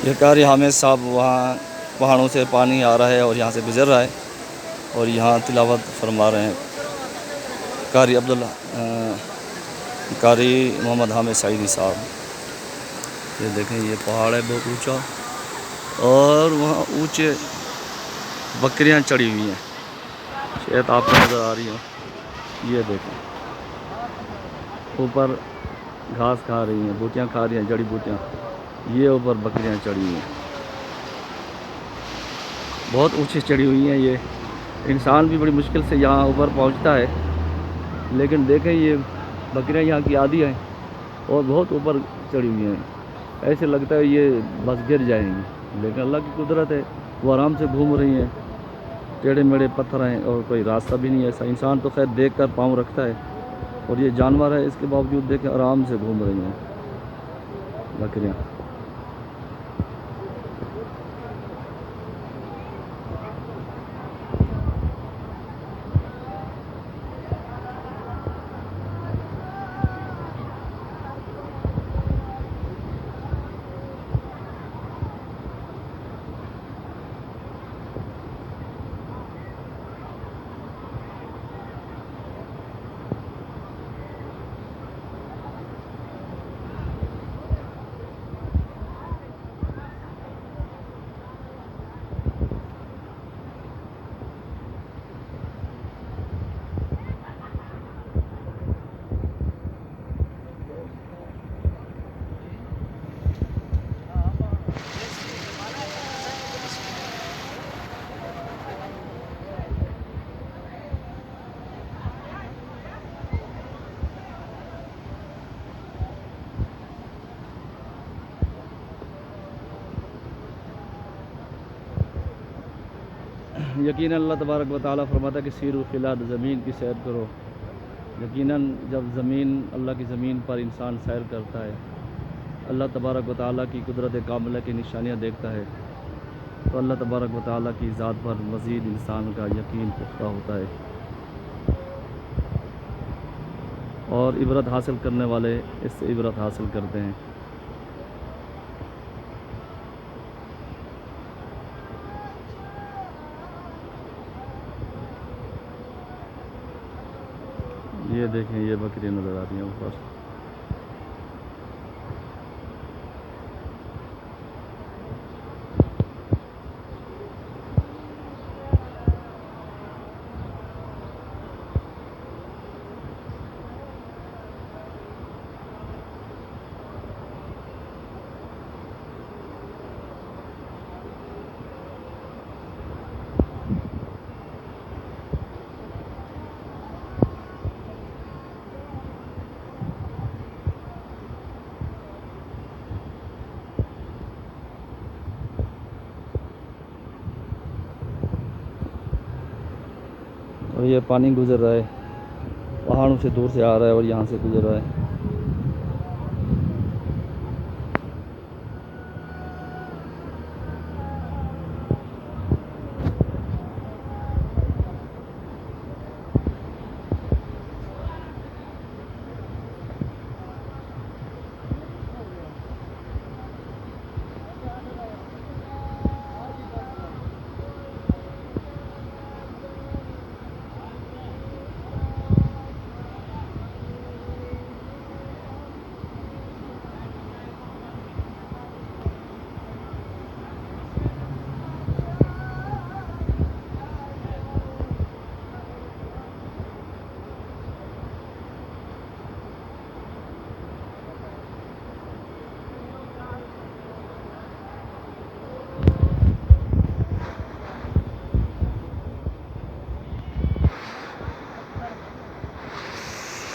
ये कारी हामिद साहब वहाँ पहाड़ों से पानी आ रहा है और यहाँ से गुज़र रहा है और यहाँ तिलावत फरमा रहे हैं कारी कारी मोहम्मद हामिद सईदी साहब। ये देखें, ये पहाड़ है बहुत ऊंचा और वहाँ ऊंचे बकरियाँ चढ़ी हुई हैं, शायद आपको नज़र आ रही हो। ये देखें, ऊपर घास खा रही हैं, बूटियाँ खा रही हैं, जड़ी बूटियाँ। ये ऊपर बकरियाँ चढ़ी हुई हैं, बहुत ऊंची चढ़ी हुई हैं। ये इंसान भी बड़ी मुश्किल से यहाँ ऊपर पहुँचता है, लेकिन देखें ये बकरियाँ यहाँ की आदी हैं और बहुत ऊपर चढ़ी हुई हैं। ऐसे लगता है ये बस गिर जाएंगी, लेकिन अल्लाह की कुदरत है, वो आराम से घूम रही हैं। टेढ़े मेढ़े पत्थर हैं और कोई रास्ता भी नहीं है ऐसा। इंसान तो खैर देख कर पाँव रखता है, और ये जानवर है, इसके बावजूद देखें आराम से घूम रही हैं बकरियाँ। यकीनन अल्लाह तबारक व तआला फरमाता है कि सीरू फिलाद ज़मीन की सैर करो। यकीनन जब ज़मीन, अल्लाह की ज़मीन पर इंसान सैर करता है, अल्लाह तबारक व तआला की कुदरत कामिला की निशानियाँ देखता है, तो अल्लाह तबारक व तआला की ज़ात पर मज़ीद इंसान का यकीन पुख्ता होता है और इबरत हासिल करने वाले इससे इबरत हासिल करते हैं। ये देखें, ये बकरियाँ नज़र आ रही हैं ऊपर। और ये पानी गुज़र रहा है, पहाड़ों से दूर से आ रहा है और यहाँ से गुज़र रहा है।